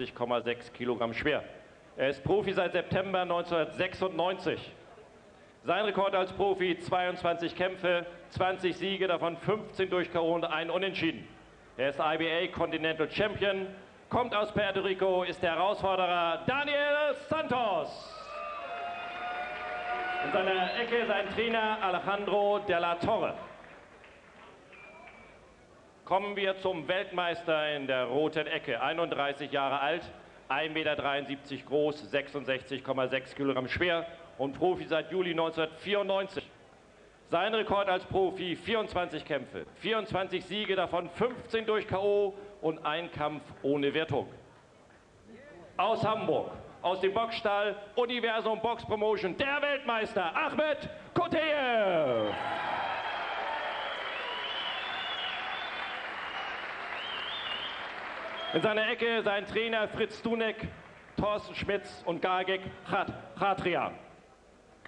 60,6 Kilogramm schwer. Er ist Profi seit September 1996. Sein Rekord als Profi: 22 Kämpfe, 20 Siege, davon 15 durch K.O. und ein Unentschieden. Er ist IBA Continental Champion, kommt aus Puerto Rico, ist der Herausforderer Daniel Santos. In seiner Ecke sein Trainer Alejandro de la Torre. Kommen wir zum Weltmeister in der roten Ecke. 31 Jahre alt, 1,73 Meter groß, 66,6 Kilogramm schwer und Profi seit Juli 1994. Sein Rekord als Profi: 24 Kämpfe, 24 Siege, davon 15 durch K.O. und ein Kampf ohne Wertung. Aus Hamburg, aus dem Boxstall Universum Box Promotion, der Weltmeister Ahmed Koteyev. In seiner Ecke sein Trainer Fritz Dunek, Thorsten Schmitz und Gagik Khatria.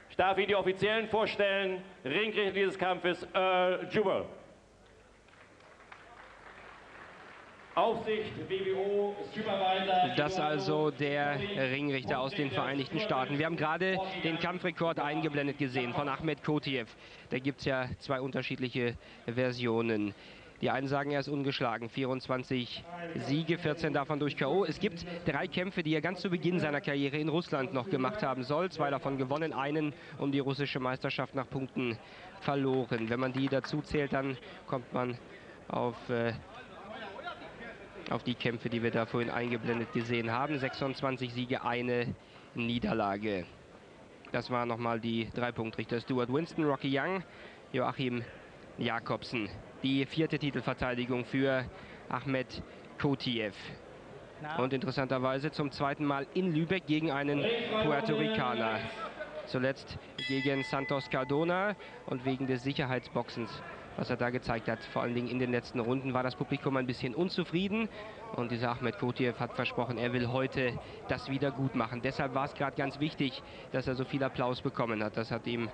Ich darf Ihnen die Offiziellen vorstellen. Ringrichter dieses Kampfes Earl Jubal. Aufsicht WBO, Supervisor. Das also der Ringrichter aus den Vereinigten Staaten. Wir haben gerade den Kampfrekord eingeblendet gesehen von Ahmed Koteyev. Da gibt es ja zwei unterschiedliche Versionen. Die einen sagen, er ist ungeschlagen. 24 Siege, 14 davon durch K.O. Es gibt 3 Kämpfe, die er ganz zu Beginn seiner Karriere in Russland noch gemacht haben soll. 2 davon gewonnen, einen um die russische Meisterschaft nach Punkten verloren. Wenn man die dazu zählt, dann kommt man auf die Kämpfe, die wir da vorhin eingeblendet gesehen haben. 26 Siege, eine Niederlage. Das waren nochmal die 3-Punktrichter. Stuart Winston, Rocky Young, Joachim Jakobsen. Die 4. Titelverteidigung für Ahmed Koteyev. Und interessanterweise zum 2. Mal in Lübeck gegen einen Puerto Ricaner. Zuletzt gegen Santos Cardona, und wegen des Sicherheitsboxens, was er da gezeigt hat, vor allen Dingen in den letzten Runden, war das Publikum ein bisschen unzufrieden. Und dieser Ahmed Koteyev hat versprochen, er will heute das wieder gut machen. Deshalb war es gerade ganz wichtig, dass er so viel Applaus bekommen hat. Das hat ihm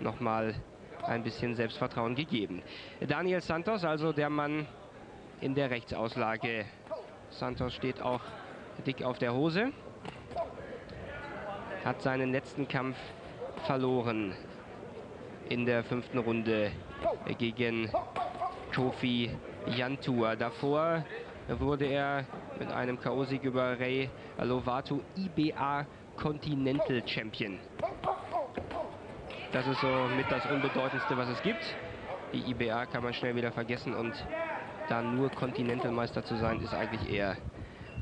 nochmal ein bisschen Selbstvertrauen gegeben. Daniel Santos, also der Mann in der Rechtsauslage. Santos steht auch dick auf der Hose. Hat seinen letzten Kampf verloren in der 5. Runde gegen Kofi Yantua. Davor wurde er mit einem K.O.-Sieg über Ray Lovato IBA Continental Champion. Das ist so mit das Unbedeutendste, was es gibt. Die IBA kann man schnell wieder vergessen, und da nur Continental-Meister zu sein, ist eigentlich eher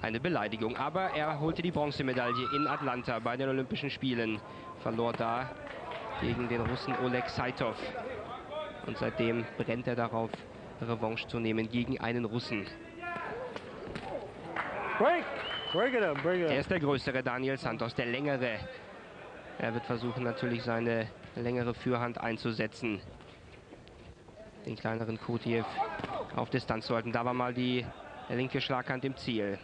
eine Beleidigung. Aber er holte die Bronzemedaille in Atlanta bei den Olympischen Spielen. Verlor da gegen den Russen Oleg Saitov. Und seitdem brennt er darauf, Revanche zu nehmen gegen einen Russen. Er ist der größere Daniel Santos, der längere. Er wird versuchen, natürlich seine längere Führhand einzusetzen. Den kleineren Koteyev auf Distanz zu halten. Da war mal die linke Schlaghand im Ziel.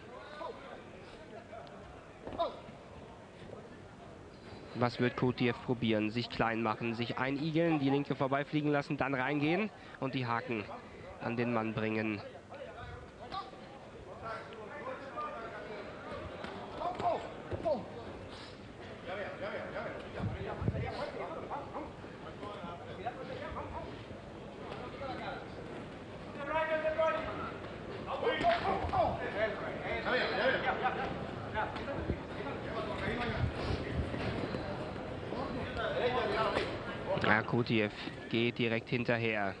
Was wird Koteyev probieren? Sich klein machen, sich einigeln, die linke vorbeifliegen lassen, dann reingehen und die Haken an den Mann bringen. Ja, Koteyev geht direkt hinterher.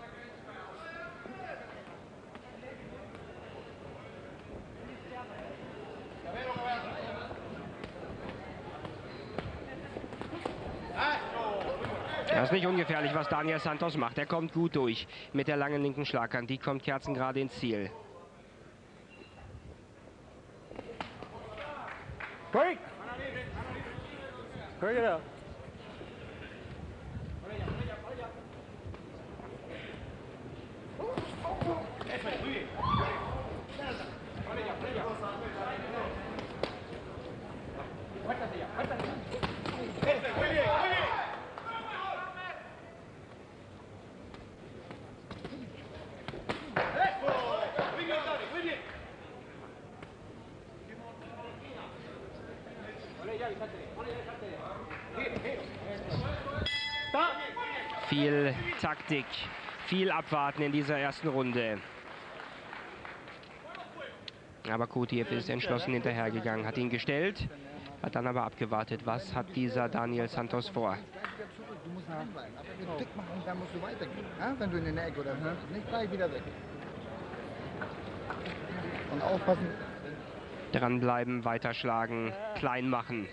Das ist nicht ungefährlich, was Daniel Santos macht. Er kommt gut durch mit der langen linken Schlaghand. Die kommt kerzengerade ins Ziel. Break! Break it up. Viel Taktik, viel Abwarten in dieser ersten Runde. Aber Kotiev ist entschlossen hinterhergegangen, hat ihn gestellt, hat dann aber abgewartet. Was hat dieser Daniel Santos vor? Du musst nachbleiben. Aber dick machen, dann musst du weitergehen. Ja? Wenn du in der Ecke oder nicht gleich wieder weg. Und aufpassen. Dranbleiben, weiterschlagen, klein machen.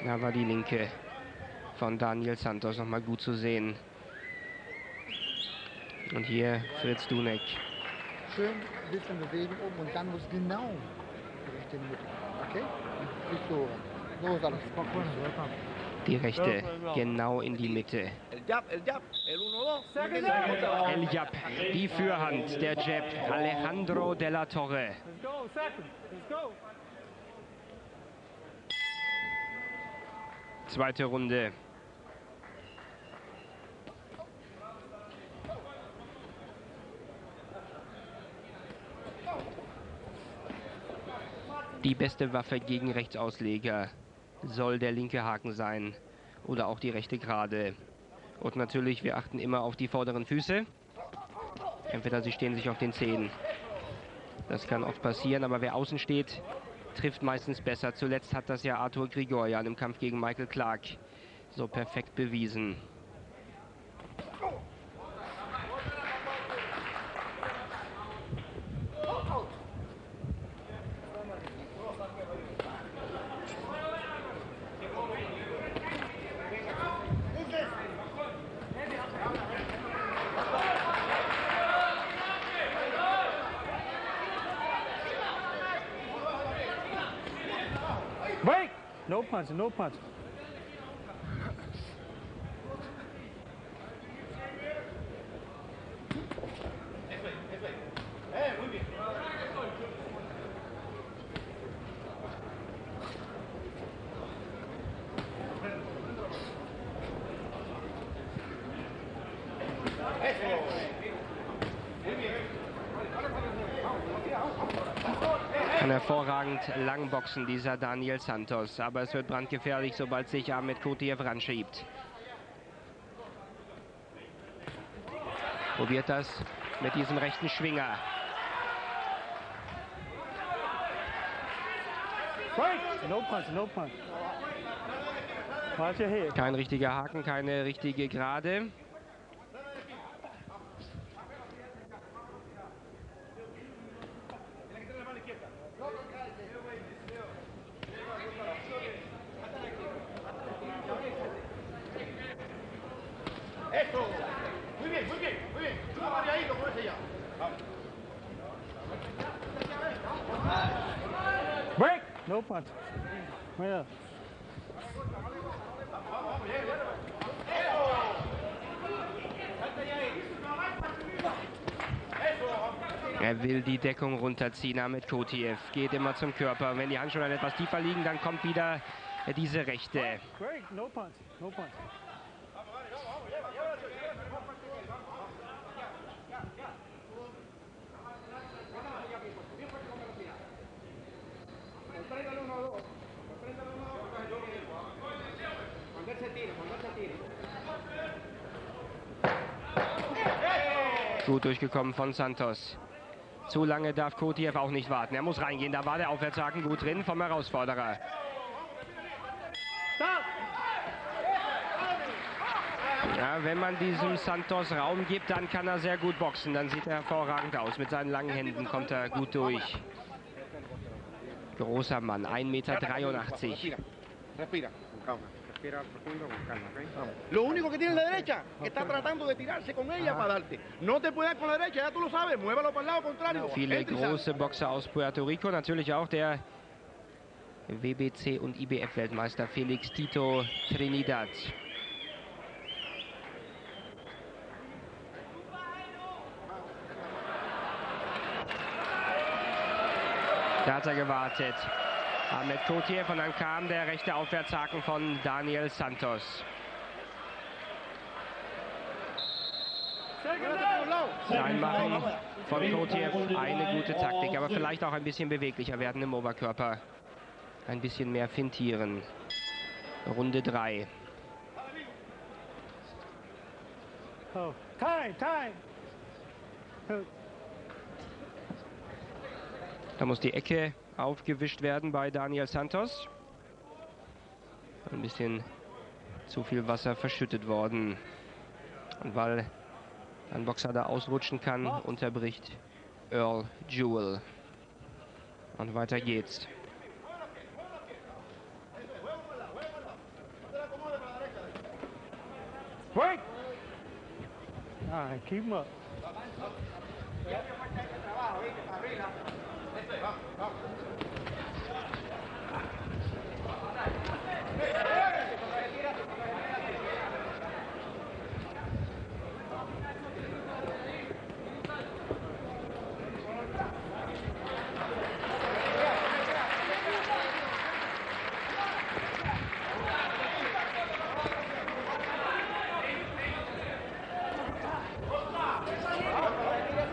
Da war die linke von Daniel Santos nochmal gut zu sehen. Und hier Fritz Dunek. Schön ein bisschen bewegen oben und dann muss genau die rechte Mitte. Okay? Nicht so. So ist alles. Die rechte genau in die Mitte. El Jab, die Fürhand, der Jab, Alejandro de la Torre. Zweite Runde. Die beste Waffe gegen Rechtsausleger soll der linke Haken sein oder auch die rechte Gerade. Und natürlich, wir achten immer auf die vorderen Füße. Entweder sie stehen sich auf den Zehen. Das kann oft passieren, aber wer außen steht, trifft meistens besser. Zuletzt hat das ja Arthur Grigoryan im Kampf gegen Michael Clark so perfekt bewiesen. Break! No punch, no punch. Kann hervorragend lang boxen, dieser Daniel Santos. Aber es wird brandgefährlich, sobald sich Ahmed Kotiev ranschiebt. Probiert das mit diesem rechten Schwinger. No punch, no punch. Watch your head. Kein richtiger Haken, keine richtige Gerade. Break! No punch. Yeah. Er will die Deckung runterziehen, Ahmed Kotiev. Geht immer zum Körper. Wenn die Handschuhe dann etwas tiefer liegen, dann kommt wieder diese rechte. Break! No punch, no punch. Gut durchgekommen von Santos. Zu lange darf Kotiev auch nicht warten. Er muss reingehen. Da war der Aufwärtshaken gut drin vom Herausforderer. Ja, wenn man diesem Santos Raum gibt, dann kann er sehr gut boxen. Dann sieht er hervorragend aus. Mit seinen langen Händen kommt er gut durch. Großer Mann, 1,83 Meter. Respira, con calma. Respira profundo con calma, ¿ok? Lo único que tiene la derecha, que está tratando de tirarse con ella para darte. No te puedes dar con la derecha, ya tú lo sabes, muévelo para el lado contrario. Viele große Boxer aus Puerto Rico, natürlich auch der WBC und IBF-Weltmeister Felix Tito Trinidad. Da hat er gewartet. Ahmed Kotiev und dann kam der rechte Aufwärtshaken von Daniel Santos. Second down. Klein machen von Kotiev, eine gute Taktik, aber vielleicht auch ein bisschen beweglicher werden im Oberkörper. Ein bisschen mehr fintieren. Runde 3. Oh, time, time. Oh. Da muss die Ecke aufgewischt werden bei Daniel Santos. Ein bisschen zu viel Wasser verschüttet worden. Und weil ein Boxer da ausrutschen kann, unterbricht Earl Jewell. Und weiter geht's. Break! Ah, keep him up.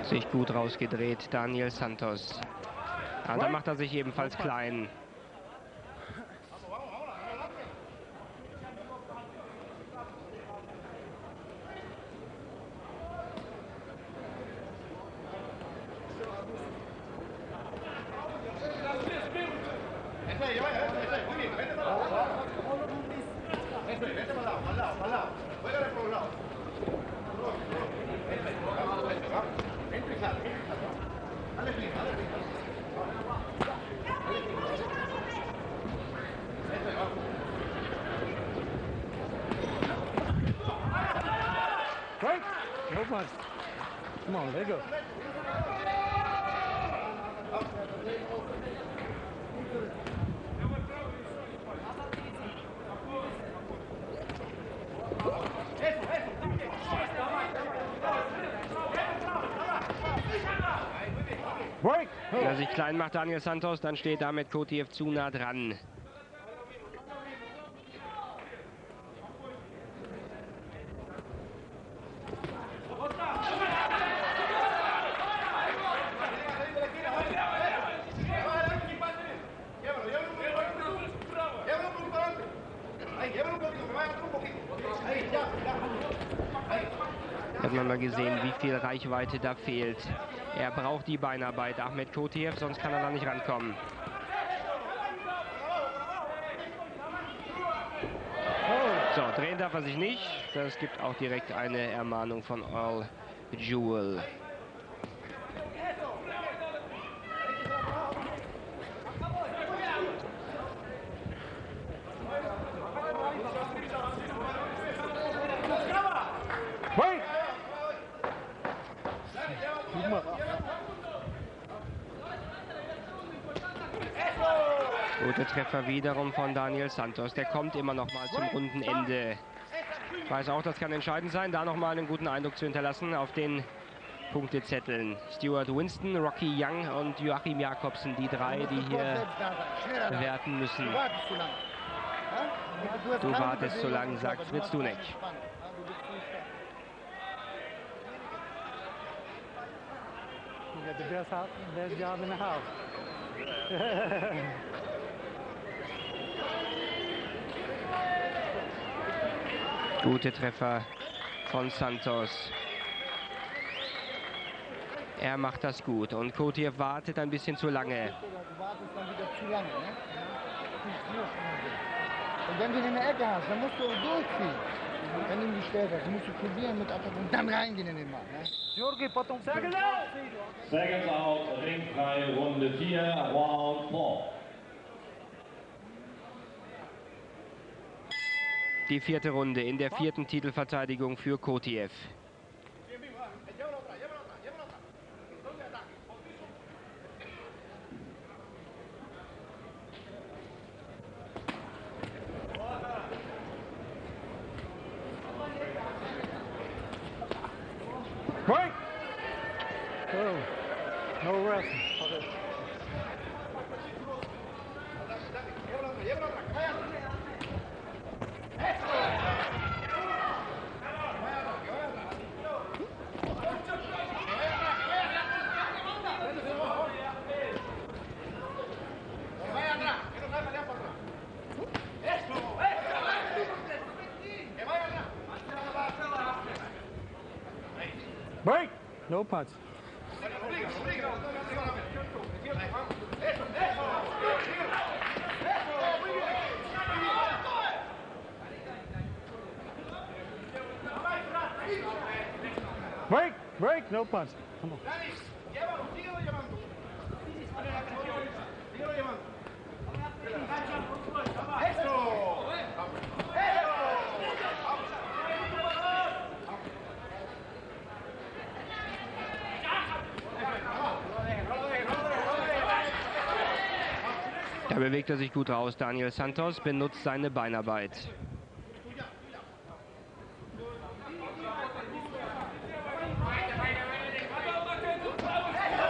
Sich gut rausgedreht, Daniel Santos. Ah, da macht er sich ebenfalls klein. Break! No punch. Come on, let go. Break! Wenn er sich klein macht, Daniel Santos, dann steht damit Kotiev zu nah dran. Hat man mal gesehen, wie viel Reichweite da fehlt. Er braucht die Beinarbeit, Ahmed Kotiev, sonst kann er da nicht rankommen. So, drehen darf er sich nicht. Das gibt auch direkt eine Ermahnung von Earl Jewell. Break! Keep him up. Gute Treffer wiederum von Daniel Santos. Der kommt immer noch mal zum runden Ende. Ich weiß auch, das kann entscheidend sein, da noch mal einen guten Eindruck zu hinterlassen auf den Punktezetteln. Stuart Winston, Rocky Young und Joachim Jakobsen, die drei, die hier bewerten müssen. Du wartest so lange, sagt Fritz Dunek. You got the best job in the house. Gute Treffer von Santos. Er macht das gut und Kotiev wartet ein bisschen zu lange. Du wartest dann wieder zu lange, ne? Und wenn du ihn in der Ecke hast, dann musst du durchziehen. Wenn du ihn gestellt hast, musst du probieren mit Attack und dann reingehen in den Mann. Ne? Seconds out, ringfrei, Runde 4, Round 4. Die vierte Runde in der vierten Titelverteidigung für Kotiev. Break! Oh, no wrestling. Break. No punch. Break. Break. No punch. Come on. Da bewegt er sich gut raus. Daniel Santos benutzt seine Beinarbeit.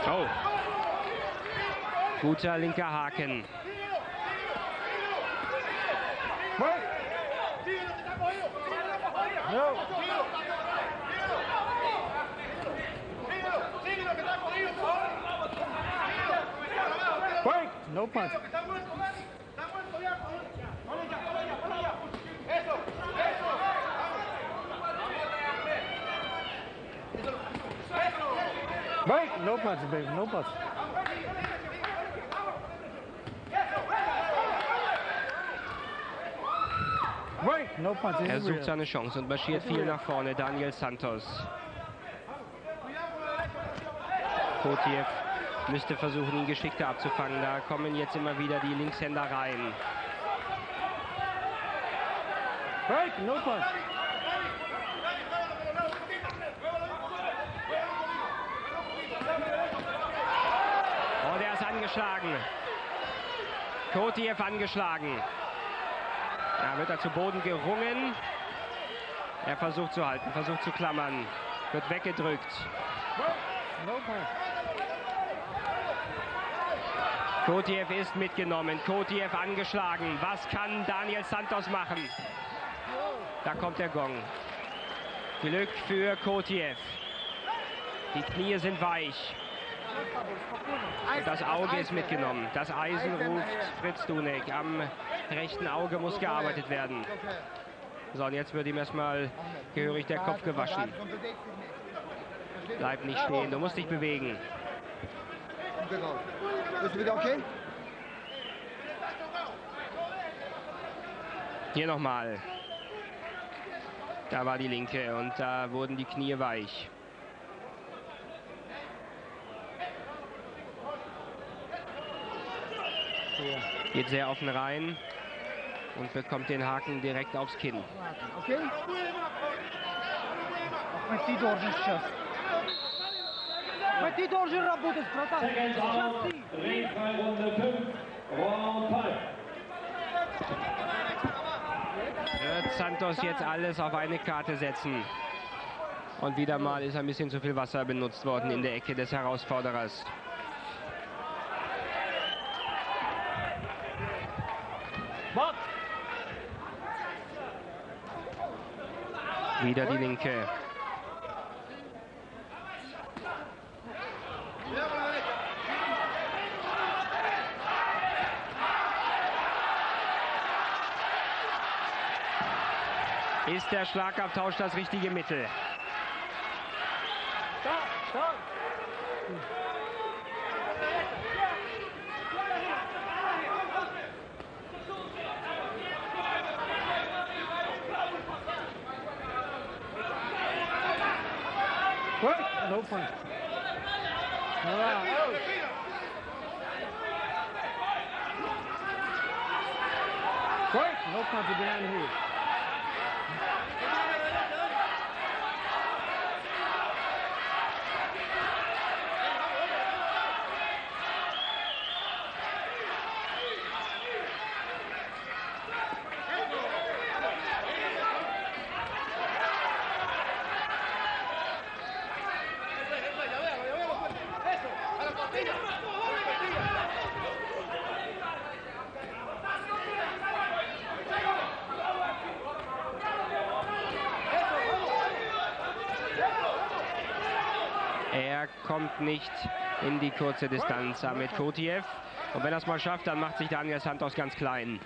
Oh. Guter linker Haken. No. Break. No punch. Break. No punch, baby. No punch. Break. No punch. Er sucht seine Chance und marschiert viel nach vorne. Daniel Santos. Kotiev müsste versuchen, ihn geschickter abzufangen. Da kommen jetzt immer wieder die Linkshänder rein. Break. No punch. Oh, der ist angeschlagen. Kotiev angeschlagen. Da wird er zu Boden gerungen. Er versucht zu halten, versucht zu klammern. Wird weggedrückt. No punch. Kotiev ist mitgenommen. Kotiev angeschlagen. Was kann Daniel Santos machen? Da kommt der Gong. Glück für Kotiev. Die Knie sind weich. Und das Auge ist mitgenommen. Das Eisen ruft Fritz Dunek. Am rechten Auge muss gearbeitet werden. So, und jetzt wird ihm erstmal gehörig der Kopf gewaschen. Bleib nicht stehen, du musst dich bewegen. Bist du wieder okay? Hier nochmal. Da war die linke und da wurden die Knie weich. Geht sehr offen rein und bekommt den Haken direkt aufs Kinn. Okay? Met die door zijn chest. Met die door zijn rabotes, bratan. Ringfallrunde 5, Round 5. Wird Santos jetzt alles auf eine Karte setzen. Und wieder mal ist ein bisschen zu viel Wasser benutzt worden in der Ecke des Herausforderers. Wieder die linke. Ist der Schlagabtausch das richtige Mittel? No punch. Break. No punch behind here. Er kommt nicht in die kurze Distanz mit Kotiev. Und wenn er es mal schafft, dann macht sich Daniel Santos ganz klein.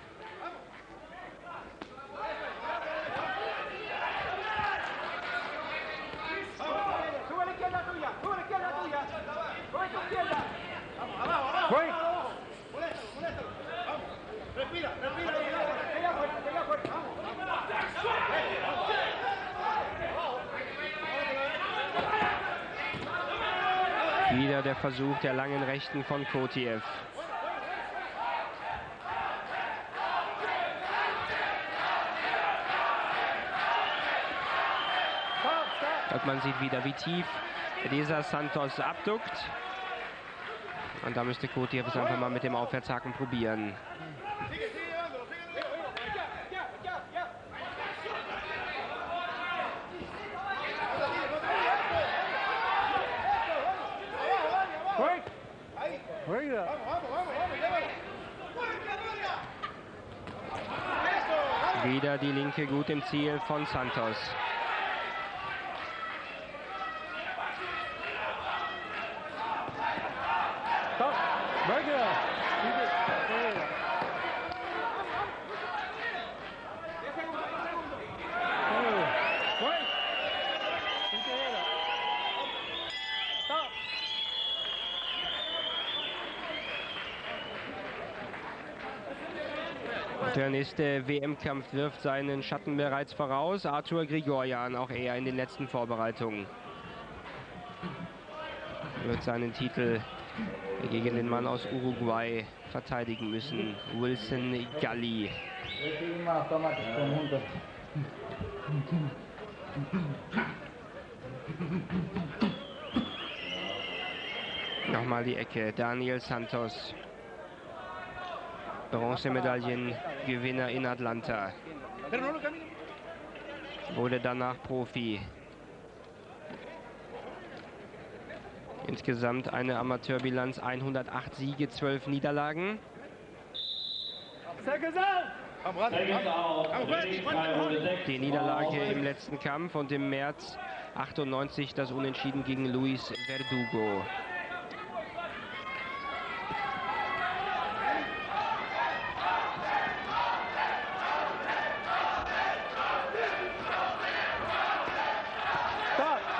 Wieder der Versuch der langen Rechten von Kotiev. Und man sieht wieder, wie tief dieser Santos abduckt. Und da müsste Kotiev es einfach mal mit dem Aufwärtshaken probieren. Wieder die linke gut im Ziel von Santos. Der nächste WM-Kampf wirft seinen Schatten bereits voraus. Arthur Grigorjan, auch er in den letzten Vorbereitungen, wird seinen Titel gegen den Mann aus Uruguay verteidigen müssen, Wilson Galli. Nochmal die Ecke, Daniel Santos. Bronzemedaillengewinner in Atlanta. Wurde danach Profi. Insgesamt eine Amateurbilanz 108 Siege, 12 Niederlagen. Die Niederlage im letzten Kampf und im März 98 das Unentschieden gegen Luis Verdugo.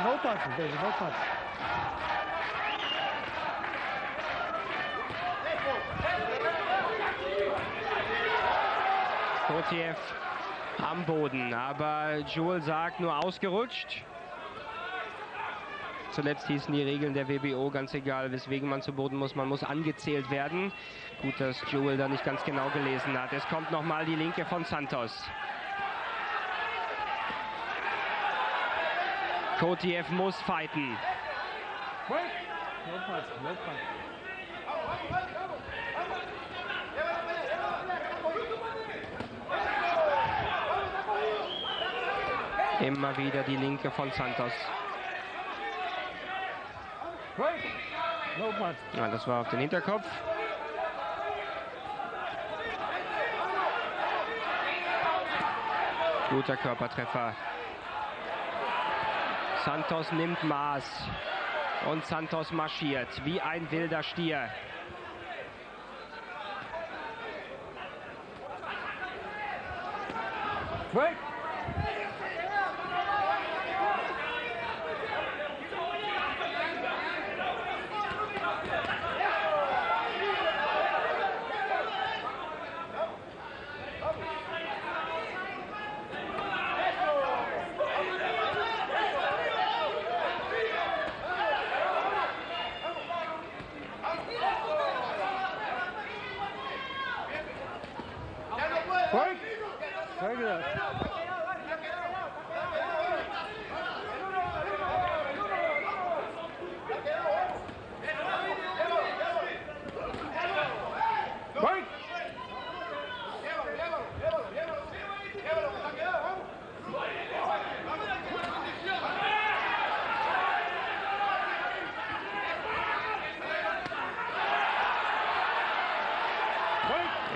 No punches, baby, no punches. Kotiev am Boden, aber Joel sagt nur ausgerutscht. Zuletzt hießen die Regeln der WBO, ganz egal, weswegen man zu Boden muss, man muss angezählt werden. Gut, dass Joel da nicht ganz genau gelesen hat. Es kommt nochmal die linke von Santos. Kotiev muss fighten. Immer wieder die linke von Santos. Ja, das war auf den Hinterkopf. Guter Körpertreffer. Santos nimmt Maß und Santos marschiert wie ein wilder Stier. Break!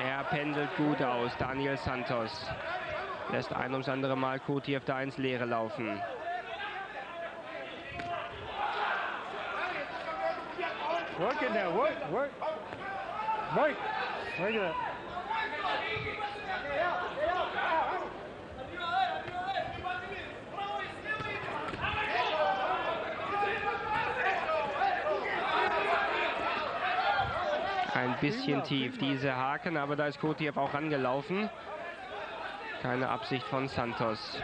Er pendelt gut aus, Daniel Santos. Lässt ein ums andere Mal Kotiev da ins Leere laufen. Work in there, work, work. Work. Work it up. Ein bisschen tief, diese Haken, aber da ist Kotiev auch rangelaufen. Keine Absicht von Santos.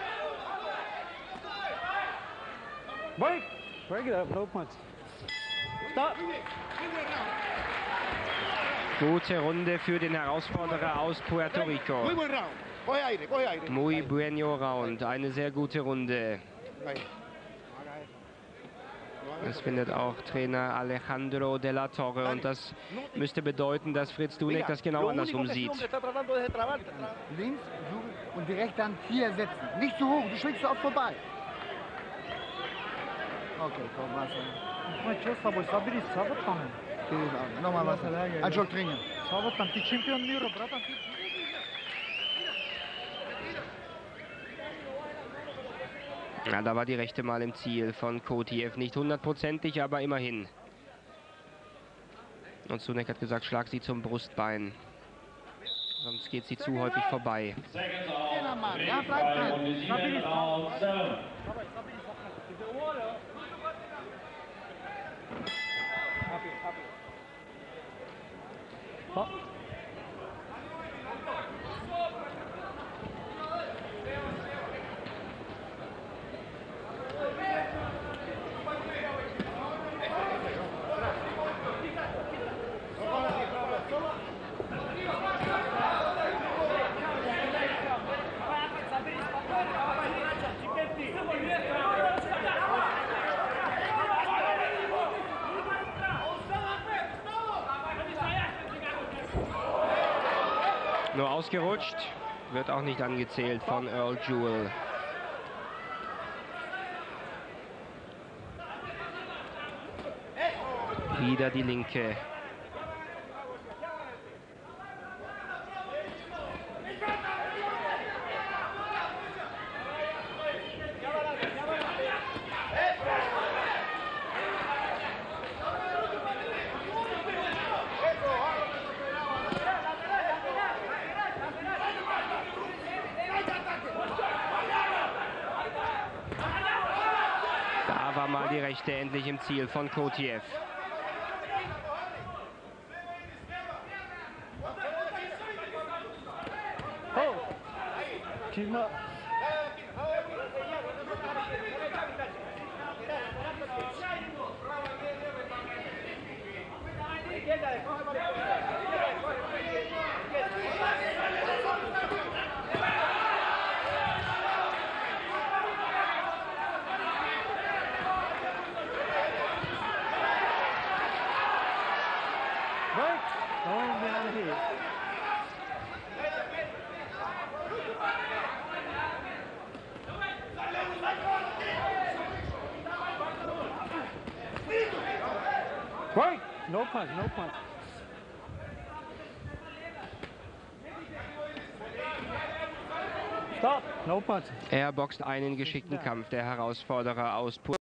Break! Break it up, no punch. Stop. Gute Runde für den Herausforderer aus Puerto Rico. Muy buen round. Coge aire, coge aire. Muy bueno Round. Eine sehr gute Runde. Ahí. Das findet auch Trainer Alejandro de la Torre. Und das müsste bedeuten, dass Fritz Dunek das genau andersrum sieht. Links und die rechte Hand hier setzen. Nicht zu hoch, du schlägst so oft vorbei. Okay, komm, Wasser. Nochmal Wasser. Ein Schluck trinken. Ja, da war die rechte mal im Ziel von Kotiev. Nicht hundertprozentig, aber immerhin. Und Sunek hat gesagt, schlag sie zum Brustbein. Sonst geht sie zu häufig vorbei. Ja, bleib drin. Nur ausgerutscht, wird auch nicht angezählt von Earl Jewell. Wieder die linke. Da war mal die rechte endlich im Ziel von Kotiev. Right. No punch, no punch. Stop. No punch. Er boxt einen geschickten Kampf, der Herausforderer aus Puerto